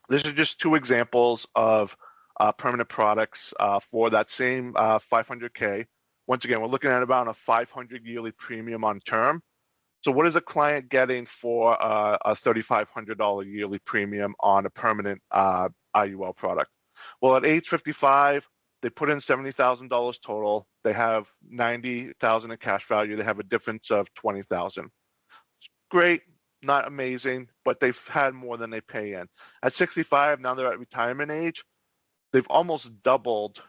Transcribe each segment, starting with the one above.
This is just two examples of permanent products for that same 500K. Once again, we're looking at about a 500 yearly premium on term. So what is a client getting for a $3,500 yearly premium on a permanent IUL product? Well, at age 55, they put in $70,000 total. They have $90,000 in cash value. They have a difference of $20,000. Great, not amazing, but they've had more than they pay in. At 65, now they're at retirement age. They've almost doubled,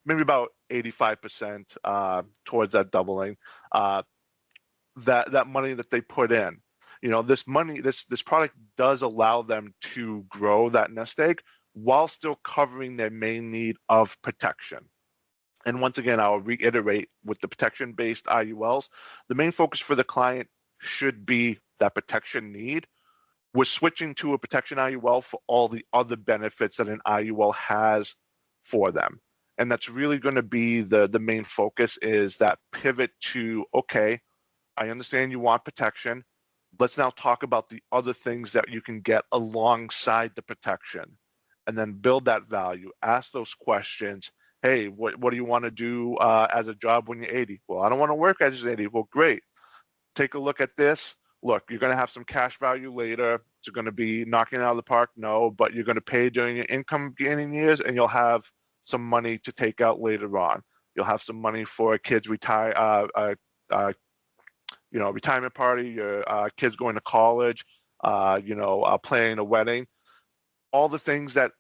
maybe about 85% towards that doubling. That money that they put in, this money, this product does allow them to grow that nest egg while still covering their main need of protection. And once again, I'll reiterate, with the protection-based IULs, the main focus for the client should be that protection need. We're switching to a protection IUL for all the other benefits that an IUL has for them. And that's really going to be the main focus, is that pivot to, okay, I understand you want protection. Let's now talk about the other things that you can get alongside the protection, and then build that value. Ask those questions. Hey, what do you want to do as a job when you're 80? Well, I don't want to work as 80. Well, great. Take a look at this. Look, you're going to have some cash value later. It's going to be knocking it out of the park? No, but you're going to pay during your income gaining years, and you'll have some money to take out later on. You'll have some money for a kid's retirement party, your kids going to college, planning a wedding. All the things that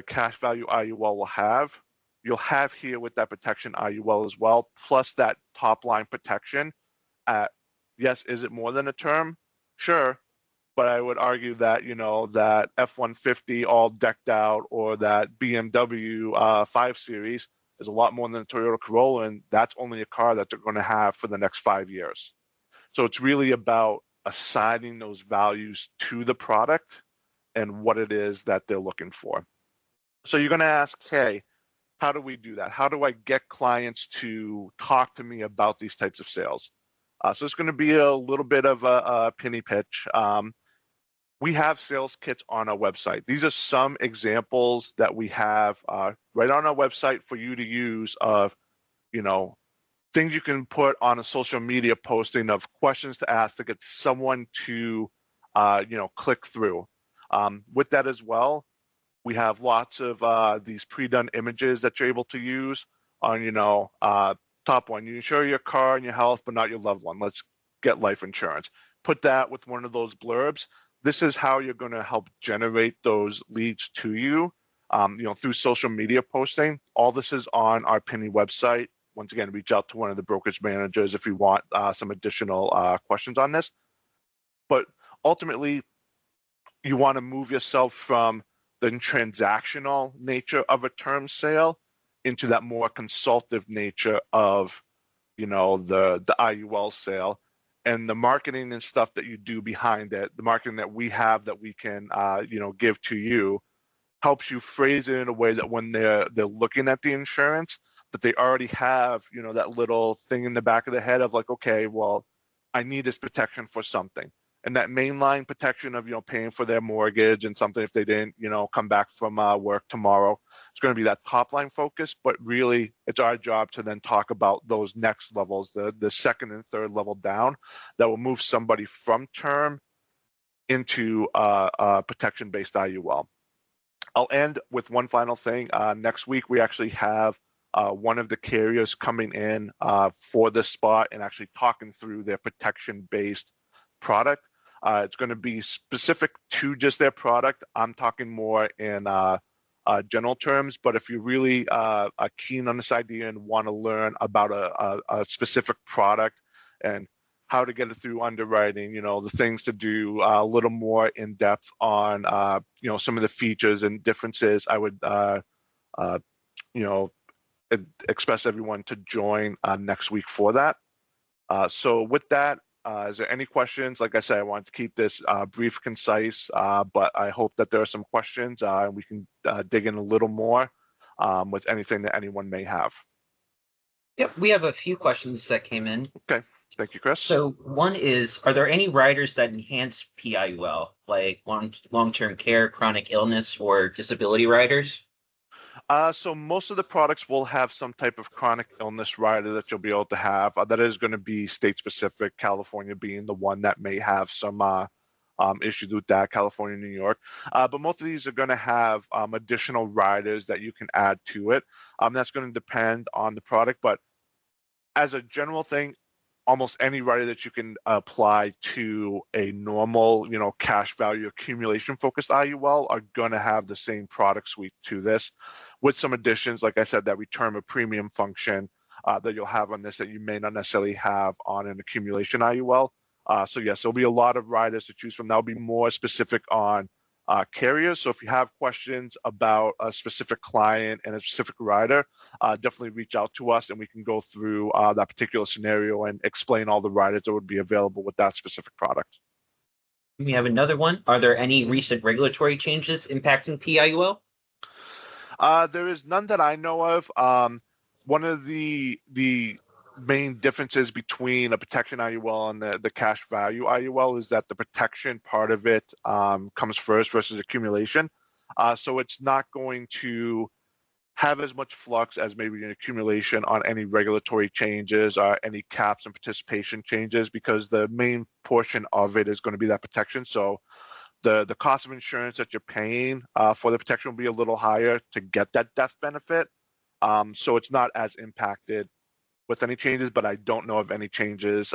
cash value IUL will have, you'll have here with that protection IUL as well, plus that top line protection. Yes, is it more than a term? Sure, but I would argue that that F-150 all decked out, or that BMW 5 Series is a lot more than a Toyota Corolla, and that's only a car that they're going to have for the next 5 years. So it's really about assigning those values to the product and what it is that they're looking for. So you're going to ask, hey, how do we do that? How do I get clients to talk to me about these types of sales? So it's going to be a little bit of a penny pitch. We have sales kits on our website. These are some examples that we have right on our website for you to use of, things you can put on a social media posting, of questions to ask to get someone to, click through. With that as well, we have lots of these pre-done images that you're able to use on, top one, you insure your car and your health, but not your loved one. Let's get life insurance. Put that with one of those blurbs. This is how you're going to help generate those leads to you, through social media posting. All this is on our Penny website. Once again, reach out to one of the brokerage managers if you want some additional questions on this. But ultimately, you want to move yourself from the transactional nature of a term sale into that more consultative nature of, the IUL sale, and the marketing and stuff that you do behind it. The marketing that we have that we can, give to you, helps you phrase it in a way that when they're looking at the insurance, that they already have, that little thing in the back of the head of like, okay, well, I need this protection for something. And that mainline protection of, paying for their mortgage and something if they didn't, come back from work tomorrow. It's going to be that top line focus, but really it's our job to then talk about those next levels, the second and third level down, that will move somebody from term into protection-based IUL. I'll end with one final thing. Next week, we actually have one of the carriers coming in for this spot and actually talking through their protection-based product. It's going to be specific to just their product. I'm talking more in general terms, but if you're really keen on this idea and want to learn about a specific product and how to get it through underwriting, the things to do, a little more in depth on, some of the features and differences, I would, express everyone to join next week for that. So with that, is there any questions? Like I said, I wanted to keep this brief, concise, but I hope that there are some questions and we can dig in a little more with anything that anyone may have. Yep, we have a few questions that came in. Okay. Thank you, Chris. So one is, are there any riders that enhance PIUL, like long-term care, chronic illness, or disability riders? So most of the products will have some type of chronic illness rider that you'll be able to have. That is going to be state specific, California being the one that may have some issues with that, California, New York. But most of these are going to have additional riders that you can add to it. That's going to depend on the product, but as a general thing, almost any rider that you can apply to a normal, cash value accumulation focused IUL are going to have the same product suite to this, with some additions, like I said, that return a premium function that you'll have on this that you may not necessarily have on an accumulation IUL. So yes, there'll be a lot of riders to choose from. That'll be more specific on carriers. So if you have questions about a specific client and a specific rider, definitely reach out to us and we can go through that particular scenario and explain all the riders that would be available with that specific product. We have another one. Are there any recent regulatory changes impacting PIUL? There is none that I know of. One of the main differences between a protection IUL and the cash value IUL is that the protection part of it comes first versus accumulation. So it's not going to have as much flux as maybe an accumulation on any regulatory changes or any caps and participation changes, because the main portion of it is going to be that protection. So the cost of insurance that you're paying for the protection will be a little higher to get that death benefit. So it's not as impacted with any changes, but I don't know of any changes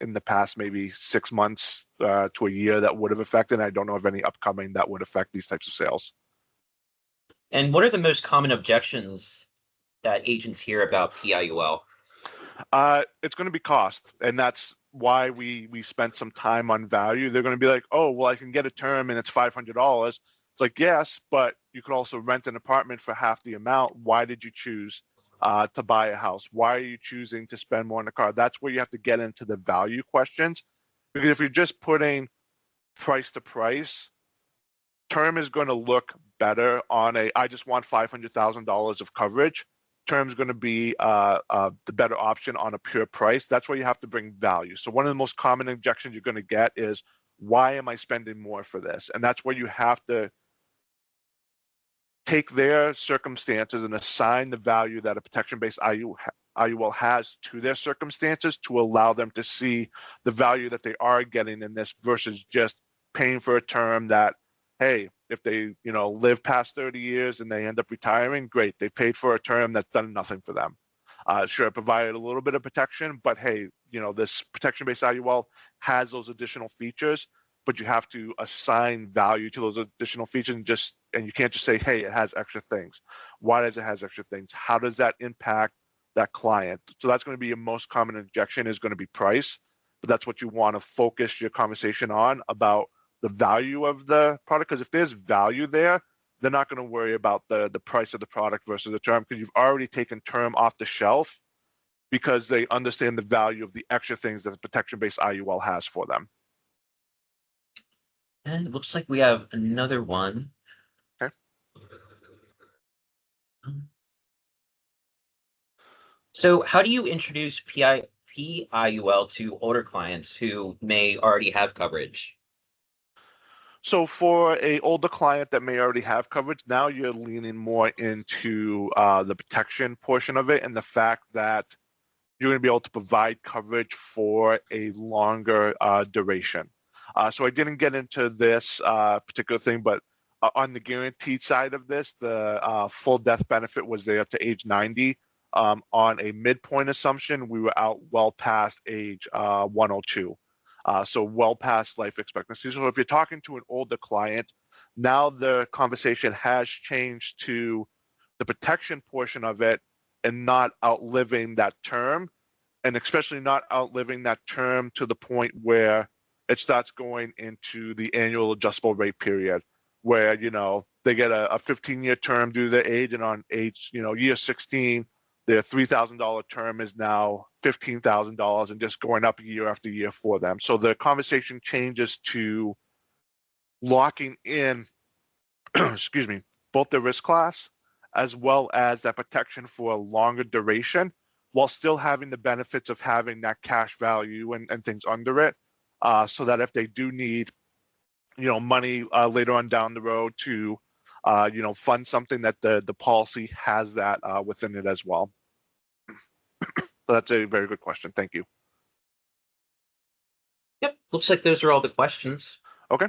in the past maybe 6 months to a year that would have affected. I don't know of any upcoming that would affect these types of sales. And what are the most common objections that agents hear about PIUL? It's going to be cost, and that's why we spent some time on value. They're going to be like, oh, well, I can get a term and it's $500. It's like, yes, but you could also rent an apartment for half the amount. Why did you choose to buy a house? Why are you choosing to spend more on a car? That's where you have to get into the value questions, because if you're just putting price to price, term is going to look better on I just want $500,000 of coverage. Term is going to be the better option on a pure price. That's where you have to bring value. So one of the most common objections you're going to get is, why am I spending more for this? And that's where you have to take their circumstances and assign the value that a protection-based IUL has to their circumstances to allow them to see the value that they are getting in this versus just paying for a term that, hey, if they live past 30 years and they end up retiring, great, they paid for a term that's done nothing for them. Sure, it provided a little bit of protection, but hey, this protection-based IUL has those additional features, but you have to assign value to those additional features, and you can't just say, hey, it has extra things. Why does it have extra things? How does that impact that client? So that's going to be your most common objection, is going to be price, but that's what you want to focus your conversation on, about the value of the product, because if there's value there, they're not going to worry about the price of the product versus the term, because you've already taken term off the shelf because they understand the value of the extra things that the protection-based IUL has for them. And it looks like we have another one. Okay. So how do you introduce PIUL to older clients who may already have coverage? So for a older client that may already have coverage, now you're leaning more into the protection portion of it, and the fact that you're going to be able to provide coverage for a longer duration. So I didn't get into this particular thing, but on the guaranteed side of this, the full death benefit was there up to age 90. On a midpoint assumption, we were out well past age 102. So well past life expectancy. So if you're talking to an older client, now the conversation has changed to the protection portion of it and not outliving that term, and especially not outliving that term to the point where it starts going into the annual adjustable rate period, where they get a 15-year term due to their age, and on age year 16, their $3,000 term is now $15,000 and just going up year after year for them. So the conversation changes to locking in, excuse me, both the risk class as well as that protection for a longer duration, while still having the benefits of having that cash value and things under it, so that if they do need, money later on down the road to, fund something, that the policy has that within it as well. So that's a very good question. Thank you. Yep, looks like those are all the questions. Okay.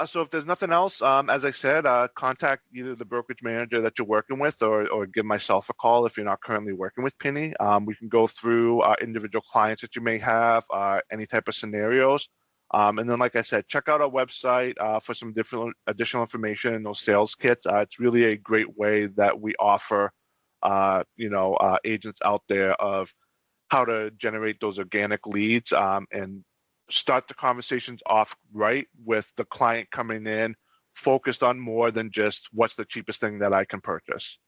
So if there's nothing else, as I said, contact either the brokerage manager that you're working with, or give myself a call if you're not currently working with Penny. We can go through individual clients that you may have, any type of scenarios. And then, like I said, check out our website for some different additional information and those sales kits. It's really a great way that we offer, agents out there of how to generate those organic leads, and start the conversations off right with the client coming in focused on more than just what's the cheapest thing that I can purchase.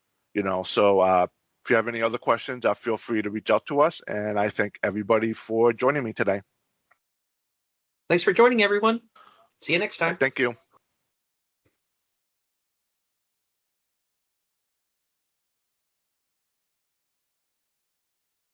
So if you have any other questions, feel free to reach out to us. And I thank everybody for joining me today. Thanks for joining, everyone. See you next time. Thank you.